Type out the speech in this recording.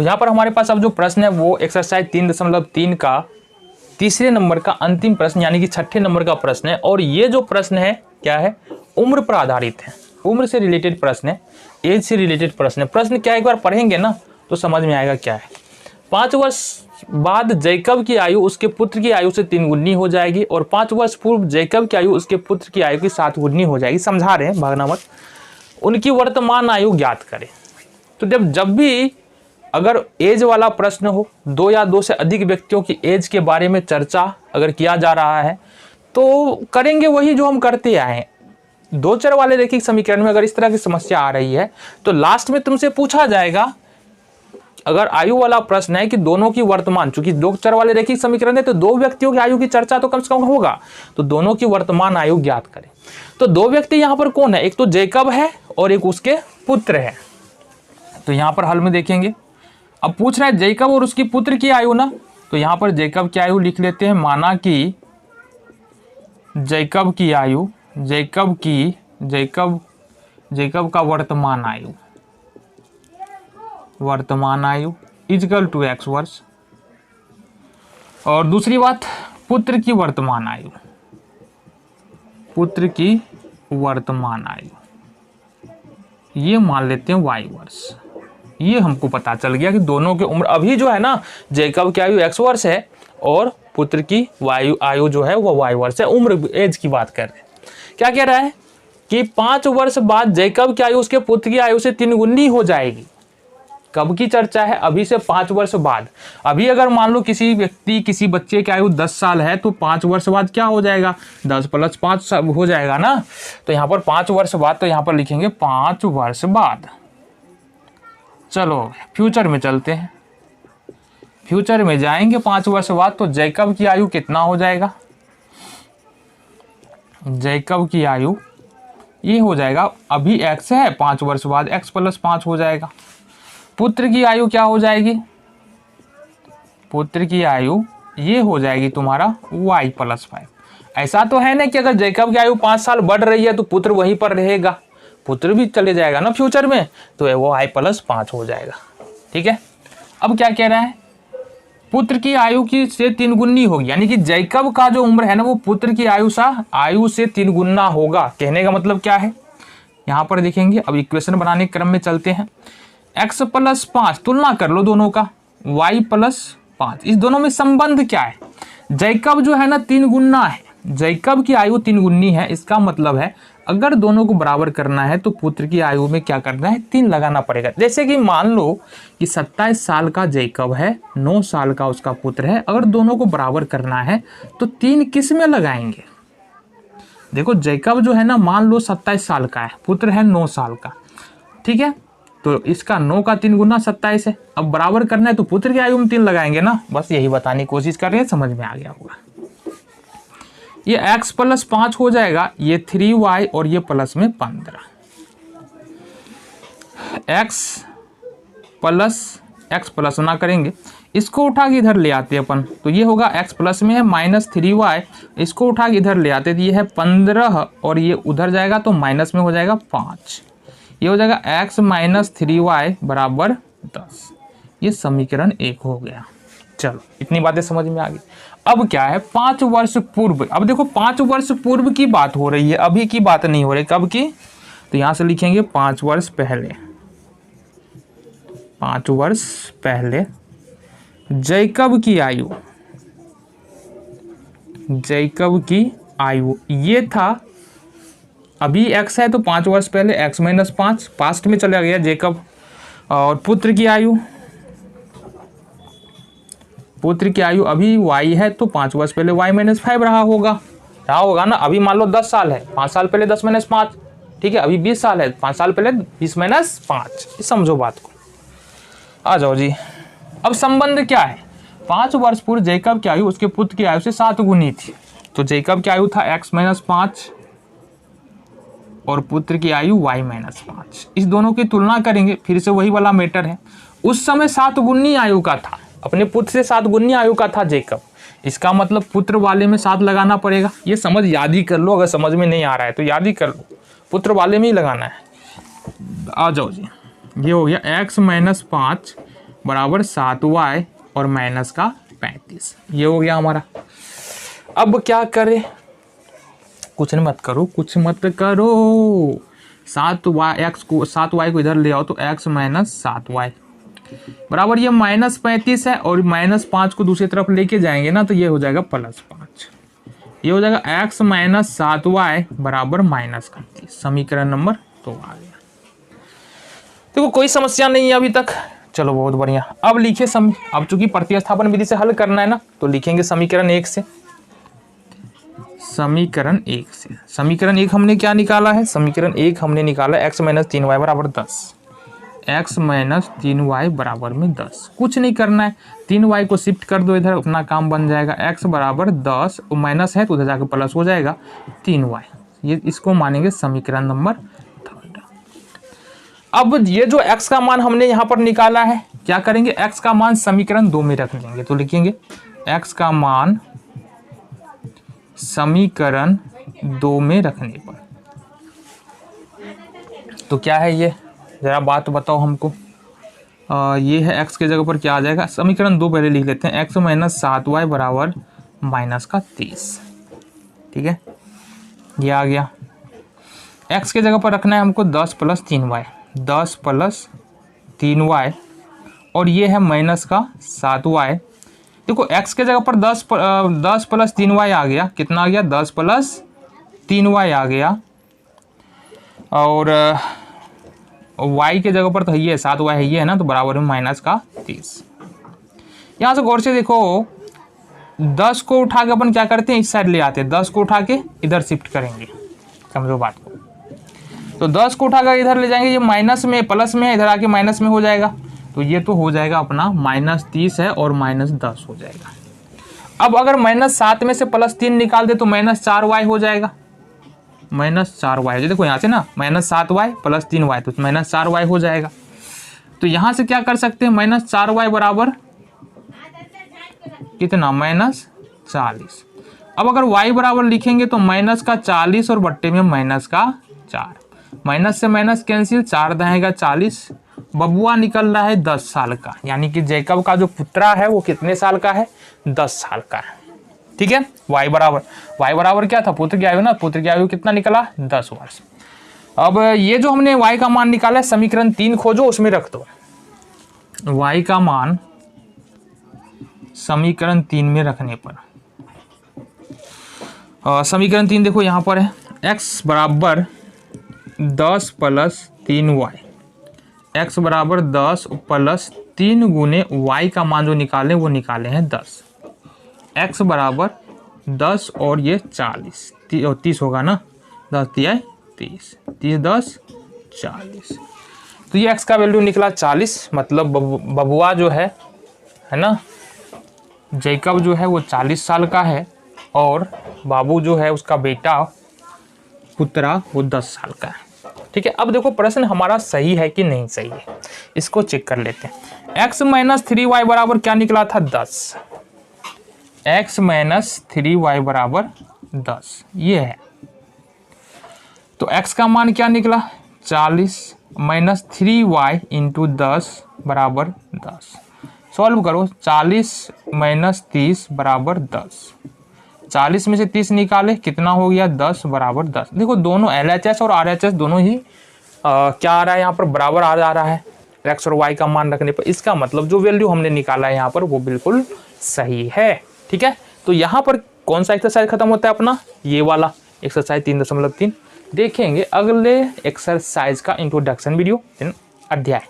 तो यहाँ पर हमारे पास अब जो प्रश्न है वो एक्सरसाइज 3.3 का तीसरे नंबर का अंतिम प्रश्न यानी कि 6ठे नंबर का प्रश्न है। और ये जो प्रश्न है क्या है, उम्र पर आधारित है, उम्र से रिलेटेड प्रश्न है, एज से रिलेटेड प्रश्न है। प्रश्न क्या है एक बार पढ़ेंगे ना तो समझ में आएगा क्या है। 5 वर्ष बाद जैकब की आयु उसके पुत्र की आयु से 3 गुनी हो जाएगी और 5 वर्ष पूर्व जैकब की आयु उसके पुत्र की आयु की 7 गुनी हो जाएगी। समझा रहे हैं, भागना मत। उनकी वर्तमान आयु ज्ञात करें। तो जब भी अगर एज वाला प्रश्न हो, 2 या 2 से अधिक व्यक्तियों की एज के बारे में चर्चा अगर किया जा रहा है तो करेंगे वही जो हम करते आए हैं। 2 चर वाले रैखिक समीकरण में अगर इस तरह की समस्या आ रही है तो लास्ट में तुमसे पूछा जाएगा, अगर आयु वाला प्रश्न है कि दोनों की वर्तमान, चूंकि 2 चर वाले रैखिक समीकरण है तो 2 व्यक्तियों की आयु की चर्चा तो कम से कम होगा, तो दोनों की वर्तमान आयु ज्ञात करें। तो 2 व्यक्ति यहाँ पर कौन है, एक तो जैकब है और एक उसके पुत्र है। तो यहाँ पर हल में देखेंगे, अब पूछ रहा है जैकब और उसकी पुत्र की आयु ना, तो यहाँ पर जैकब की आयु लिख लेते हैं। माना कि जैकब की आयु, जैकब का वर्तमान आयु इक्वल टू x वर्ष। और दूसरी बात, पुत्र की वर्तमान आयु ये मान लेते हैं y वर्ष। ये हमको पता चल गया कि दोनों की उम्र अभी जो है ना, जैकब की आयु x वर्ष है और पुत्र की आयु जो है वो y वर्ष है। उम्र एज की बात कर रहे हैं। क्या कह रहा है कि 5 वर्ष बाद जैकब की आयु उसके पुत्र की आयु से 3 गुनी हो जाएगी। कब की चर्चा है, अभी से 5 वर्ष बाद। अभी अगर मान लो किसी बच्चे की आयु 10 साल है तो 5 वर्ष बाद क्या हो जाएगा, 10 + 5 हो जाएगा ना। तो यहाँ पर 5 वर्ष बाद, तो यहाँ पर लिखेंगे 5 वर्ष बाद। चलो फ्यूचर में चलते हैं, फ्यूचर में जाएंगे 5 वर्ष बाद। तो जैकब की आयु कितना हो जाएगा, जैकब की आयु ये हो जाएगा, अभी x है, 5 वर्ष बाद x + 5 हो जाएगा। पुत्र की आयु क्या हो जाएगी, पुत्र की आयु ये हो जाएगी तुम्हारा y + 5। ऐसा तो है ना कि अगर जैकब की आयु 5 साल बढ़ रही है तो पुत्र वहीं पर रहेगा, पुत्र भी चले जाएगा ना फ्यूचर में, तो वो y + 5 हो जाएगा। ठीक है, अब क्या कह रहा है, पुत्र की आयु की से 3 गुनी होगी, यानी कि जैकब का जो उम्र है ना वो पुत्र की आयु से 3 गुना होगा। कहने का मतलब क्या है, यहाँ पर देखेंगे। अब इक्वेशन बनाने के क्रम में चलते हैं। x + 5 तुलना कर लो दोनों का, y + 5, इस दोनों में संबंध क्या है। जैकब जो है ना 3 गुना है, जैकब की आयु 3 गुनी है। इसका मतलब है अगर दोनों को बराबर करना है तो पुत्र की आयु में क्या करना है, 3 लगाना पड़ेगा। जैसे कि मान लो कि 27 साल का जैकब है, 9 साल का उसका पुत्र है। अगर दोनों को बराबर करना है तो 3 किस में लगाएंगे। देखो जैकब जो है ना मान लो 27 साल का है, पुत्र है 9 साल का। ठीक है, तो इसका 9 का 3 गुना 27 है। अब बराबर करना है तो पुत्र की आयु में 3 लगाएंगे ना। बस यही बताने की कोशिश कर रहे हैं, समझ में आ गया होगा। ये x + 5 हो जाएगा, ये 3y और ये प्लस में 15। x प्लस ना करेंगे, इसको उठा के इधर ले आते हैं अपन, तो ये होगा x प्लस में है -3y, इसको उठा के इधर ले आते, तो ये है 15 और ये उधर जाएगा तो माइनस में हो जाएगा 5। ये हो जाएगा x - 3y = 10। ये समीकरण 1 हो गया। चलो इतनी बातें समझ में आ गई। अब क्या है, 5 वर्ष पूर्व। अब देखो 5 वर्ष पूर्व की बात हो रही है, अभी की बात नहीं हो रही। कब की, तो यहां से लिखेंगे 5 वर्ष पहले। 5 वर्ष पहले जैकब की आयु ये था, अभी x है तो 5 वर्ष पहले x - 5 पास्ट में चला गया जैकब। और पुत्र की आयु अभी y है तो 5 वर्ष पहले y - 5 रहा होगा ना। अभी मान लो 10 साल है, 5 साल पहले 10 - 5। ठीक है, अभी 20 साल है, 5 साल पहले 20 - 5। समझो बात को, आ जाओ जी। अब संबंध क्या है, 5 वर्ष पूर्व जैकब की आयु उसके पुत्र की आयु से 7 गुनी थी। तो जैकब की आयु था x - 5 और पुत्र की आयु y - 5। इस दोनों की तुलना करेंगे, फिर से वही वाला मैटर है। उस समय 7 गुनी आयु का था, अपने पुत्र से 7 गुनी आयु का था जैकब। इसका मतलब पुत्र वाले में 7 लगाना पड़ेगा। ये समझ याद ही कर लो, अगर समझ में नहीं आ रहा है तो याद ही कर लो, पुत्र वाले में ही लगाना है। आ जाओ जी, ये हो गया x - 5 बराबर 7y और माइनस का 35। ये हो गया हमारा। अब क्या करें, कुछ मत करो 7y को इधर ले आओ तो x माइनस 7y बराबर ये -35 है और -5 को दूसरी तरफ लेके जाएंगे ना तो ये हो जाएगा +5। ये हो जाएगा x माइनस 7y बराबर -31। समीकरण नंबर 2 आ गया। देखो कोई समस्या नहीं है अभी तक, चलो बहुत बढ़िया। अब लिखे अब चूंकि प्रतिस्थापन विधि से हल करना है ना तो लिखेंगे समीकरण 1 से। समीकरण 1 से, समीकरण 1 हमने क्या निकाला है, समीकरण 1 हमने निकाला x माइनस 3y बराबर 10। x माइनस 3y बराबर में 10। कुछ नहीं करना है, 3y को शिफ्ट कर दो इधर, अपना काम बन जाएगा। x बराबर 10 माइनस है तो उधर जाकर प्लस हो जाएगा 3y। ये इसको मानेंगे समीकरण नंबर 3। अब ये जो x का मान हमने यहाँ पर निकाला है, क्या करेंगे, x का मान समीकरण 2 में रख देंगे। तो लिखेंगे x का मान समीकरण 2 में रखने पर, तो क्या है ये, जरा बात बताओ हमको। ये है x के जगह पर क्या आ जाएगा, समीकरण 2 पहले लिख लेते हैं। x माइनस 7y बराबर माइनस का 30। ठीक है, ये आ गया। x के जगह पर रखना है हमको 10 प्लस 3y, 10 प्लस 3y और ये है माइनस का 7y। देखो x के जगह पर 10 प्लस 3y आ गया, कितना आ गया, 10 प्लस 3y आ गया। और y के जगह पर तो ये 7y है, ये है ना, तो बराबर में माइनस का 30। यहाँ से गौर से देखो, 10 को उठा के अपन क्या करते हैं, इस साइड ले आते हैं, 10 को उठा के इधर शिफ्ट करेंगे, समझो बात को। तो 10 को उठा कर इधर ले जाएंगे, ये माइनस में प्लस में है, इधर आके माइनस में हो जाएगा, तो ये तो हो जाएगा अपना -30 है और -10 हो जाएगा। अब अगर -7 में से +3 निकाल दे तो -4y हो जाएगा, -4y। देखो यहाँ से ना -7y + 3y तो -4y हो जाएगा। तो यहाँ से क्या कर सकते हैं, -4y बराबर कितना, -40। अब अगर y बराबर लिखेंगे तो -40 और बट्टे में -4, माइनस से माइनस कैंसिल, 4 दहेगा 40। बबुआ निकल रहा है 10 साल का, यानी कि जैकब का जो पुत्रा है वो कितने साल का है, 10 साल का है। ठीक है, y बराबर क्या था, पुत्र की आयु ना, पुत्र की आयु कितना निकला, 10 वर्ष। अब ये जो हमने y का मान निकाला है, समीकरण 3 खोजो, उसमें रख दो। y का मान समीकरण 3 में रखने पर, समीकरण 3 देखो यहाँ पर है, x बराबर 10 प्लस 3y, x बराबर 10 प्लस 3 गुने y का मान जो निकाले वो निकाले हैं 10। x बराबर 10 और ये 30 होगा ना, 10 दिया 30, 30 10 40। तो ये x का वैल्यू निकला 40। मतलब बबुआ जो है ना, जैकब जो है वो 40 साल का है और बाबू जो है उसका बेटा पुत्रा वो 10 साल का है। ठीक है, अब देखो प्रश्न हमारा सही है कि नहीं सही है, इसको चेक कर लेते हैं। x माइनस 3y बराबर क्या निकला था, 10। x माइनस 3y बराबर 10, ये है। तो x का मान क्या निकला, 40 माइनस 3y इंटू 10 बराबर 10। सॉल्व करो, 40 माइनस 30 बराबर 10। 40 में से 30 निकाले, कितना हो गया, 10 बराबर 10। देखो दोनों LHS और RHS दोनों ही क्या आ रहा है यहाँ पर, बराबर आ जा रहा है x और y का मान रखने पर। इसका मतलब जो वैल्यू हमने निकाला है यहाँ पर वो बिल्कुल सही है। ठीक है, तो यहाँ पर कौन सा एक्सरसाइज खत्म होता है अपना, ये वाला एक्सरसाइज 3.3। देखेंगे अगले एक्सरसाइज का इंट्रोडक्शन वीडियो, अध्याय।